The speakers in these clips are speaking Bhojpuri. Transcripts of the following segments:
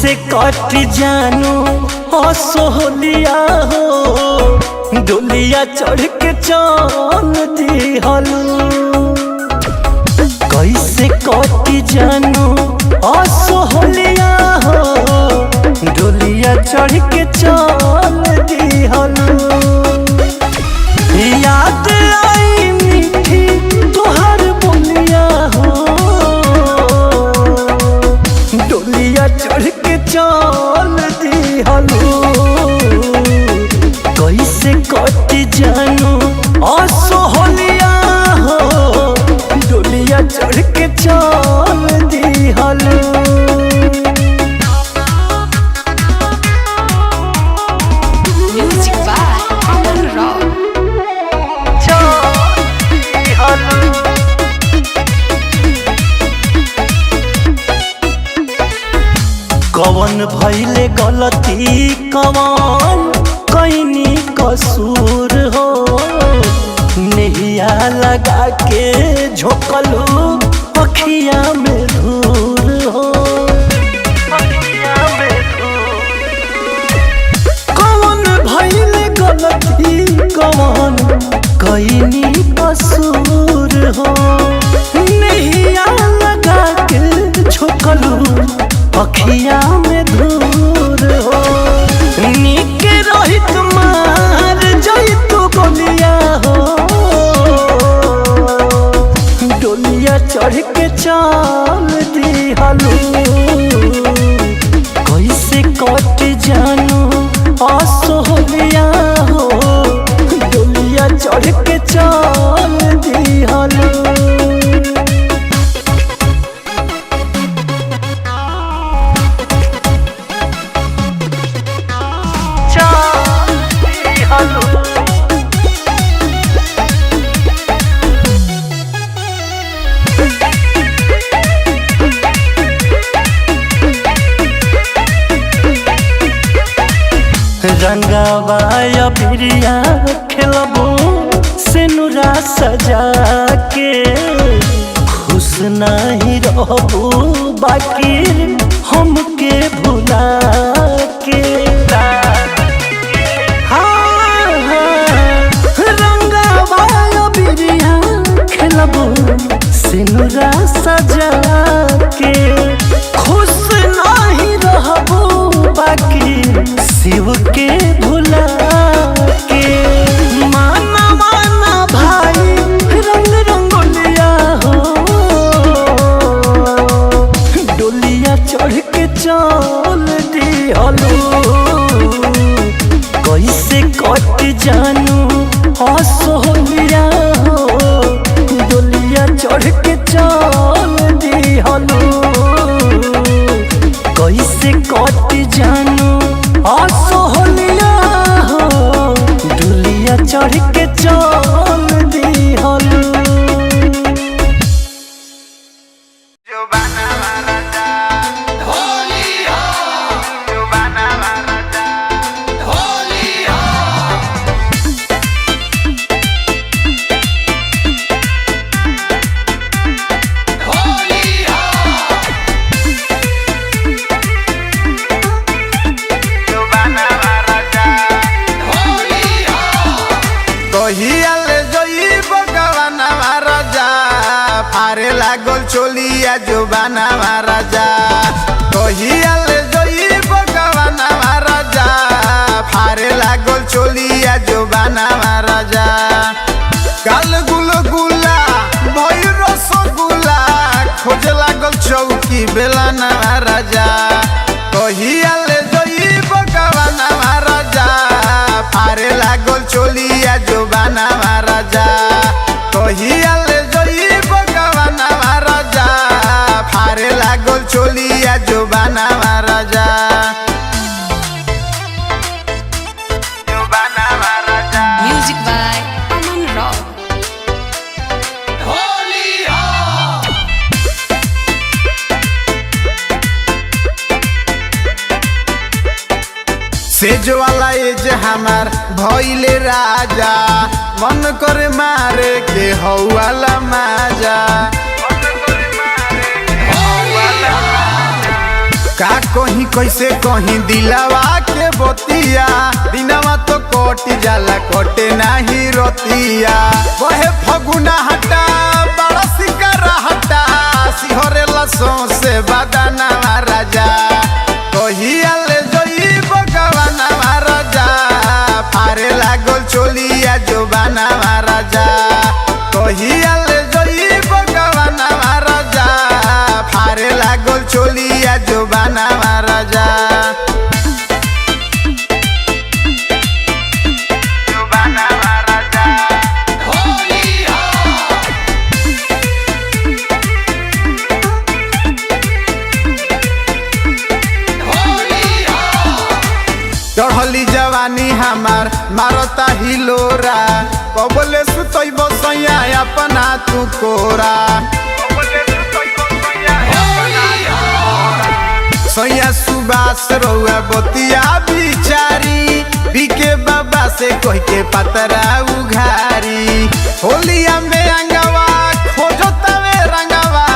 कैसे कट जानू असोहलिया हो डोलिया चढ़ के चल दिहलू। कैसे कट जानू असोहलिया हो डोलिया चढ़ के चल दिहलू। याद आई मीठी तुहार बोलिया हो डोलिया चढ़ के चल दिहलू। कैसे कट जानू असोहलिया हो डोलिया चढ़ के चल दिहलू। कवन भइले गलती कवन कैनी कसूर हो नेहिया लगा के झोंकलू अखिया में धूर हो। कवन भइले गलती कवन कैनी कसूर हो नेहिया लगा के झोंकलू अखिया में धूर हो। नीके रही तुम्हार जैतु गोलिया हो डोलिया चढ़ के चल दिहलू। कैसे कट जानू असोहलिया हो डोलिया चढ़ के चल दिहलू। रंगवाया बिरिया खेलबू सिनुरा सजा के खुश नहीं रहबू बाकी हमके भुला के। रंगवाया बिरिया खेलबू सिनुरा सजा के खुश नहीं रहबू बाकी शिव के भुला के। माना माना भाई रंग रंगोलिया हो डोलिया चढ़ के चल दिहलू। कैसे कट जानू असोहलिया हो डोलिया चढ़ के चल दिहलू। कैसे कट जानू असोहलिया हो डोलिया चढ़ के चल दिहलू। लागल चोलिया जुबाना महाराजा कहियाल जोई बगवाना महाराजा फारे लागल चोलिया जुबाना महाराजा। काल गुलो गुला भई रसगुल्ला खोज लागल चौकी बेलाना महाराजा कहियाल जोई बगवाना महाराजा फारे लागल चोलिया जुबाना महाराजा कहियाल लागल चोलिया जुबाना महाराजा। Music by Aman Rock. सेज वाला एज हमार भइले राजा मन करे मारे के हौवाला माजा का कहीं कैसे कहीं दिलावा के बतिया दिनवा तो कट जाला कटे नाही रतिया वहे फगुना हटा बड़ा शिकारा हटा सिहरे लसों से बदाना राजा कहिया ले जोई भगवाना राजा फारे लागल चोलिया जोबाना राजा कहिया ले जोई भगवाना राजा फारे लागल चोलिया जोबाना राजा चढ़ली जवानी हमार मारता हिलोरा कबले सुतैब सैया अपना तू कोरा सैया सुबास रउआ बतिया बिचारी बीके बाबा से कह के पतरा उघारी होलिया में अंगवा खोजो तवे रंगवा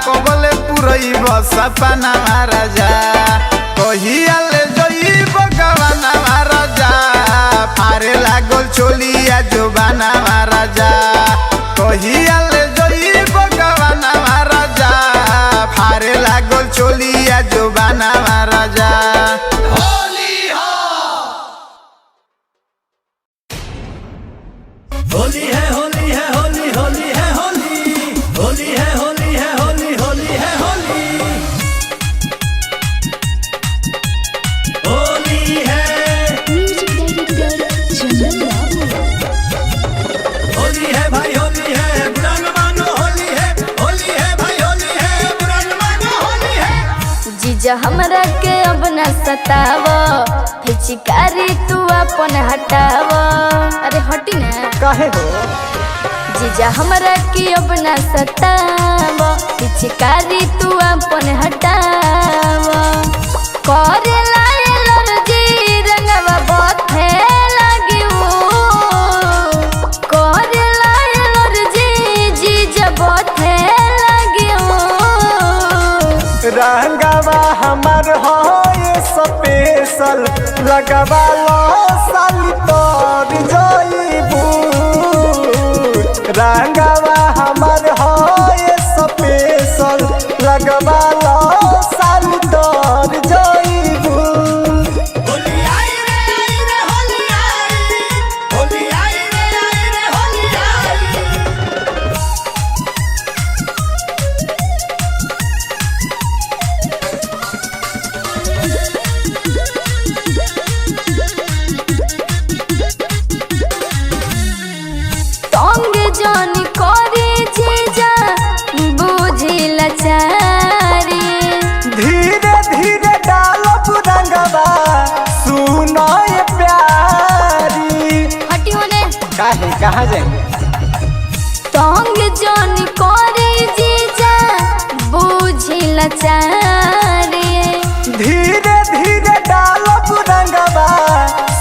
कबले पुरैब सपना राजा कहिया ले जोई भगवान राजा फारे लागल चोलिया जोबाना राजा कहिया ले जोई भगवान राजा फारे लागल चोलिया जोबाना राजा होली है होली है होली होली है होली होली है होली है होली होली है होली होली है होली है भाई होली है बुरा न मानो होली है भाई होली है बुरा न मानो होली है जीजा हमरा के अब न सताव फिचकारी तू अपन हटाव अरे हटी ना काहे हो जीजा हमरा के अब न सताव फिचकारी तू अपन हटाव करे लायल जी रंगवा बथे लगियो करे लायल जी जीजा बथे लगियो रंगवा हमर हो ये स्पेशल लगवा लो साली तोर जाइबू रंगवा हमर हो ये स्पेशल लगवा लो साली तोर जाइबू होली आई रे होली आई होली आई रे होली आई तंग जानी करे जीजा बुझी लचारी धीरे धीरे डालब रंगवा सुनो ये प्यारी हटी होने काहे कहाँ जाएंगे तंग जानी करे जीजा बुझी लचारी धीरे धीरे डालब रंगवा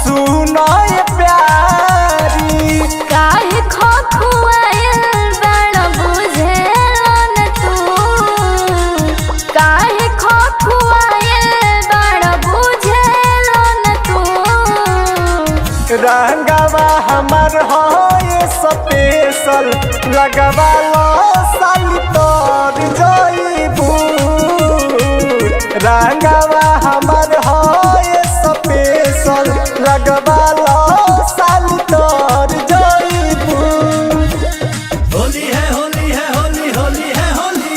सुनो ये प्यारी काहे खोखुआयल बड़ बुझेलन तू काहे खोखुआयल बड़ बुझेलन तू रंगवा हमर हो ये स्पेशल लगवा लो साली तोर जाइबू रंगवा हमर हो ये स्पेशल लगवा लो साली तोर जाइबू होली है होली है होली होली है होली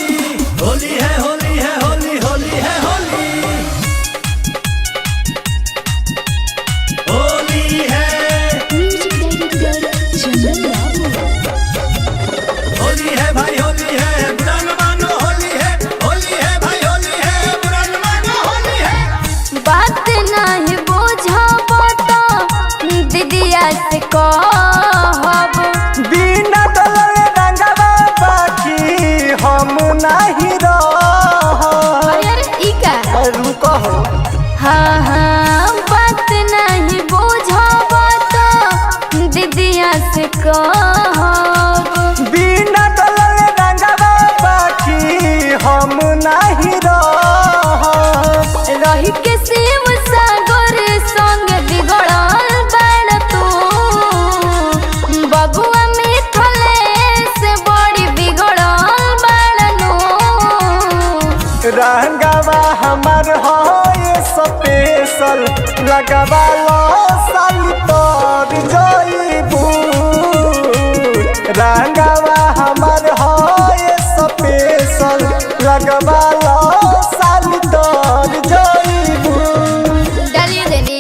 होली है होली है होली होली है होली होली है होली है भाई होली है बुरा न मानो होली है भाई होली है बुरा न मानो होली है बात नहीं बुझब तो दीदिया से कहब बिना डलले रंगवा बाकी हम नहीं रहब अरे ई का रुको हो हाँ हाँ बात नहीं बुझब तो दीदिया से कहब बिना डलले रंगवा बाकी हम नहीं रहब लगवालो साली तोर जईबू रंगवा हमर है स्पेशल लगवालो साली तोर जईबू। डालिए देनी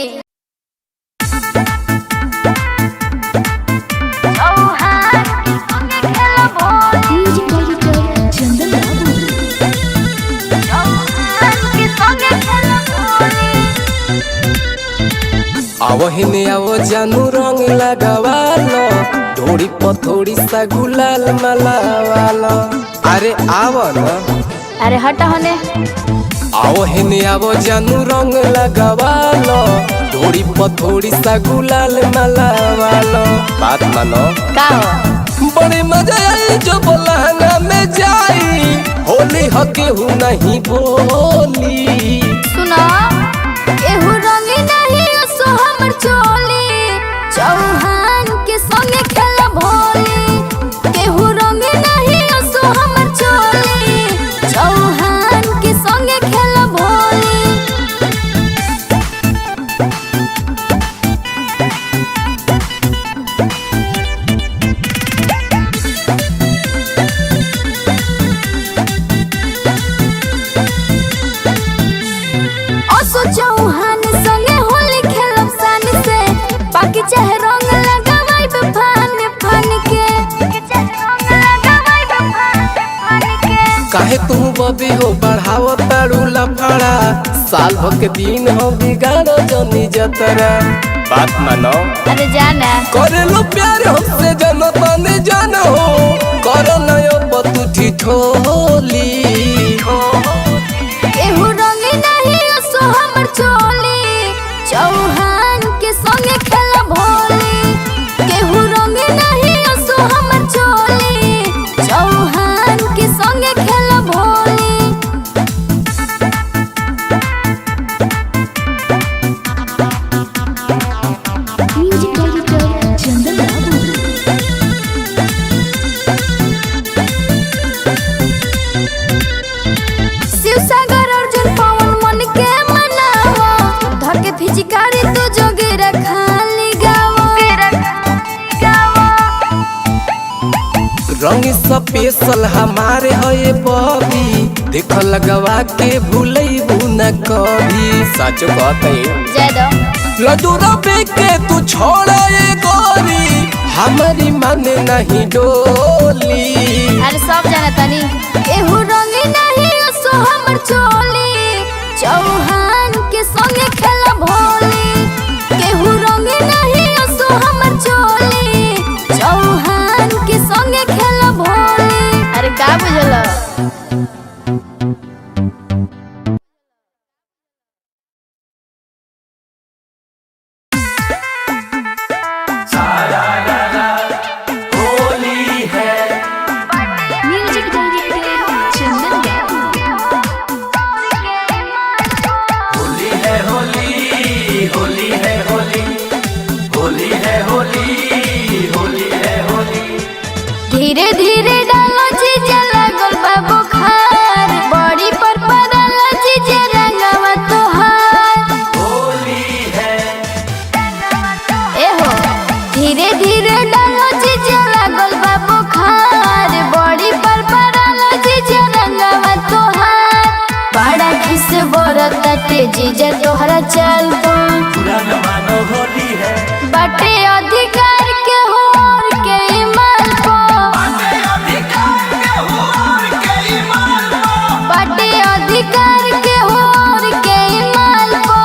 आवहिने आवो जानू रंग लगावालो ढोड़ी पथोड़ी सा गुलाल मलावालो। अरे आवो ना, अरे हटा होने। आवहिने आवो जानू रंग लगावालो ढोड़ी पथोड़ी सा गुलाल मलावालो। बात मानो का हो बड़े मजा आई जो लहंगा में जाई होली हके हूँ नहीं बोली। सुना एहू रंगी नहीं सो हमर चोली चौहान के संगे खेला भोली। केहू रंगी नहीं सो हमर चोली चौहान के संगे खेला भोली। असो चौहान संगे होली खेलब सन से बाकी चाहे रंग लगावाई बफान फान के काहे तू बबी हो बढ़ावो ताड़ू लफड़ा साल भर के दिन हो बिगाड़ो जनी जतरा। बात मानो अरे जाना करे लो प्यार हमसे जनो तने जानो करो नयो बतू ठिठोली। एहू रंगी नहीं सो हमर चोली चौहान के संगे खेला भोली। केहू रंगी नहीं सो हमर चोली चौहान के संगे खेला भोली। म्यूजिक डायरेक्टर चंदन बाबू। शिवसागर अर्जुन पवन मन के मनावा धके फिजिकारी तो जोगे रखाली गावा। रंग स्पेशल हमारे है बबी देख लगवा के भूलैबू न कभी। सच कहते जय दो लदूरा के तू छोड़ा ये गोरी हमारी मन नहीं डोली। अरे सब जाना तनी एहू रंगी नहीं सो हमर चोली चौहान के संगे खेला भोली। केहू रंगी नहीं सो हमर चोली चौहान के संगे खेला भोली। अरे का बुझला म्यूजिक डायरेक्टर चंदन धीरे धीरे डालो जीजा लगल बा बुखार बड़ी पर पड़ल जीजा रंगवा तोहार। एहो धीरे धीरे डालो जीजा लगल बा बुखार बड़ी पर पड़ल जीजा रंगवा तोहार। बड़ा खिस बरताटे जीजा तोहरा चल बाटे अधिकार के होर के ईमान को बाटे अधिकार के होर के ईमान को।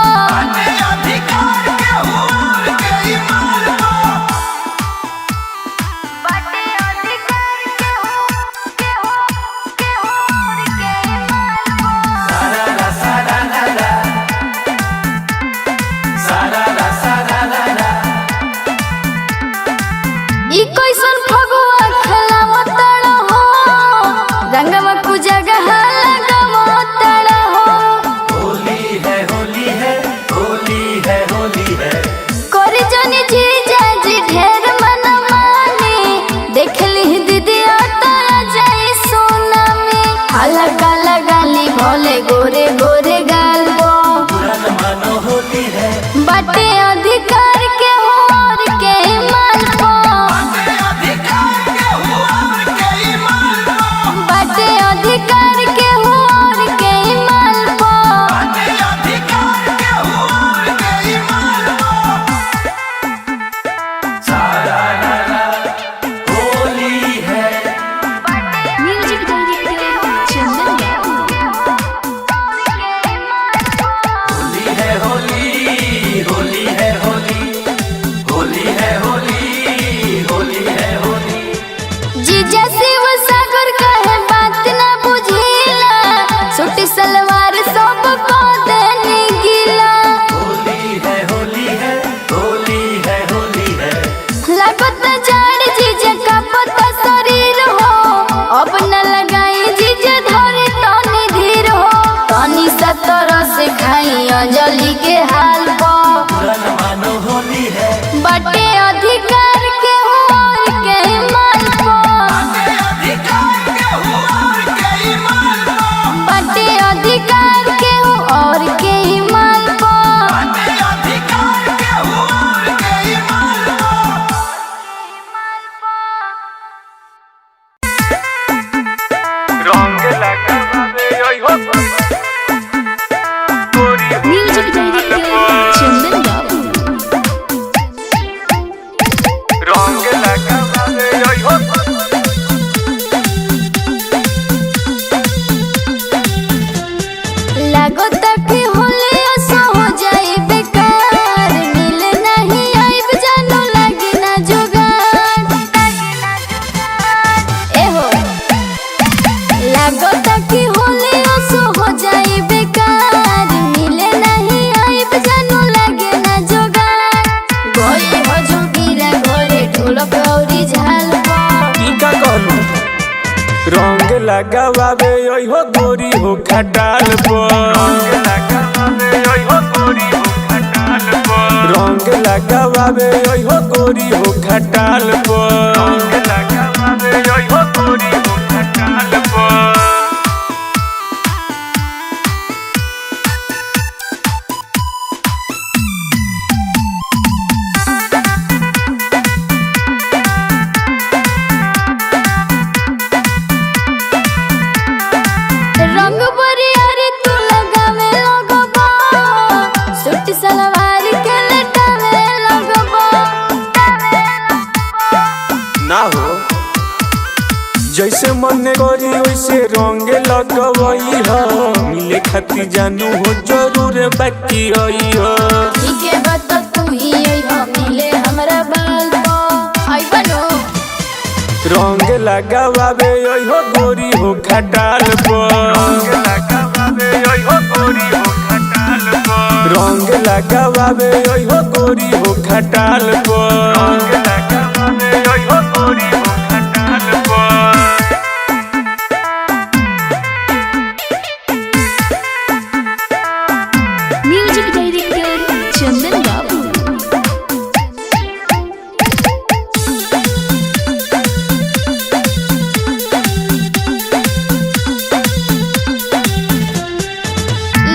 ई कैसन फगुआ खेलावो तड़ हो रंगवा कु जगह लगावो तड़ हो। कोरी जनी जीजा जी ढेर मन मानी देख ली दीदी तारा जाई सोना में हल्का लगाली भोले गोरे गोरे गाल बो बट जाड़ जीजा का पता शरीर हो अब न लगाई जीजा धरे तनी धीर हो तनी सतरह से खाई अंजलि के हाल पर मानो होली है बटे अधिकार के और के ईमान पर बटे अधिकार के और के ईमान पर म्यूजिक डायरेक्टर चंदन बाबू लागो तभी होले ऐसा हो जाए बेकार मिले नहीं आइब जानो लगी ना जुगाड़ एहो लागो तभी होले ऐसा हो जाए बेकार मिले नहीं आइब जानो लगी ना जुगाड़ गोली हो जोगीरा गोले ढोलक औरी झाल की का कहलू रंग लगावे हो गोरी हो खटाल पर रंग लगावे हो गोरी हो खटाल पर रंग बरियारी तू लगावे लगबा सूट सलवार के लटावे लगबा ना हो जैसे मन करी वैसे रंग लगवई हो मिले खाती जानू हो जरूर बाकी होई हो ठीक है बात तू ही हो मिले हमरा बाल पो आई बनो रंग लगावे हो गोरी हो खटाल पर रंग लगावे हो गोरी हो खटाल पर म्यूजिक डायरेक्टर चंदन बाबू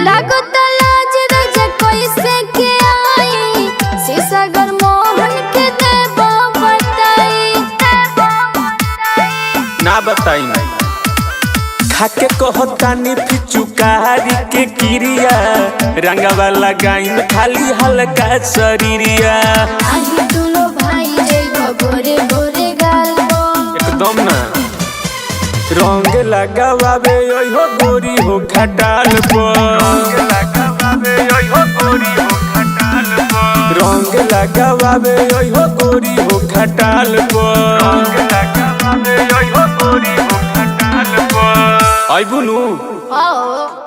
लागो तलाज रजा कोई से के आई सीसागर मोहन के देबो बताई ना बताई खाके कहतानी फिचुकारी के किरिया रंगवा लगाइन खाली हल्का शरीरिया आही तुलो भाई जइबो गोरे गोरे गाल पो एकदम ना रंग लगावे हो गोरी हो खटाल पर रंग लगावे हो गोरी हो खटाल पर आई बुनू आओ